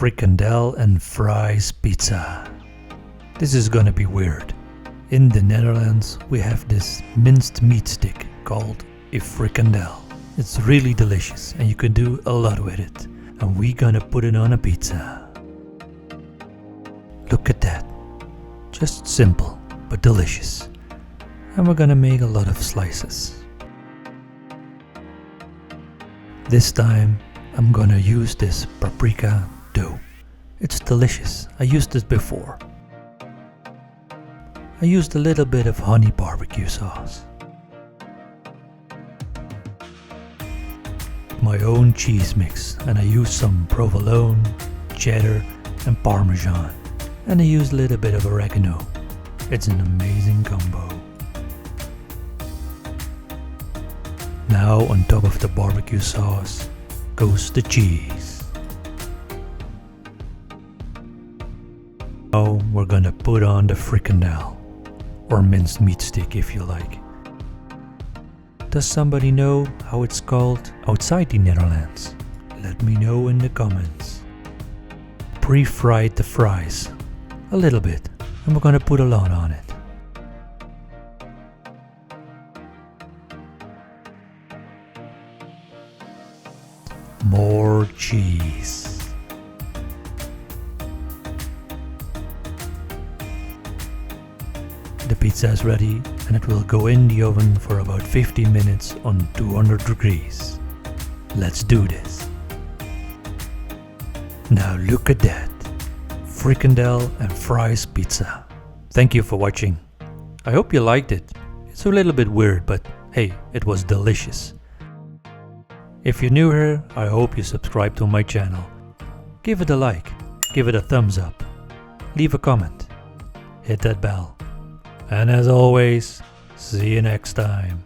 Frikandel and Fries Pizza. This is gonna be weird. In the Netherlands we have this minced meat stick called a frikandel. It's really delicious and you can do a lot with it. And we're gonna put it on a pizza. Look at that. Just simple but delicious. And we're gonna make a lot of slices. This time I'm gonna use this paprika dough. It's delicious. I used it before. I used a little bit of honey barbecue sauce. My own cheese mix, and I used some provolone, cheddar and Parmazan. And I used a little bit of oregano. It's an amazing combo. Now on top of the barbecue sauce goes the cheese. Now we're gonna put on the frikandel, or minced meat stick if you like. Does somebody know how it's called outside the Netherlands? Let me know in the comments. Pre-fried the fries a little bit, and we're gonna put a lot on it. More cheese. The pizza is ready and it will go in the oven for about 15 minutes on 200 degrees. Let's do this. Now look at that. Frikandel and Fries Pizza. Thank you for watching. I hope you liked it. It's a little bit weird, but hey, it was delicious. If you're new here, I hope you subscribe to my channel. Give it a like, give it a thumbs up, leave a comment, hit that bell. And as always, see you next time.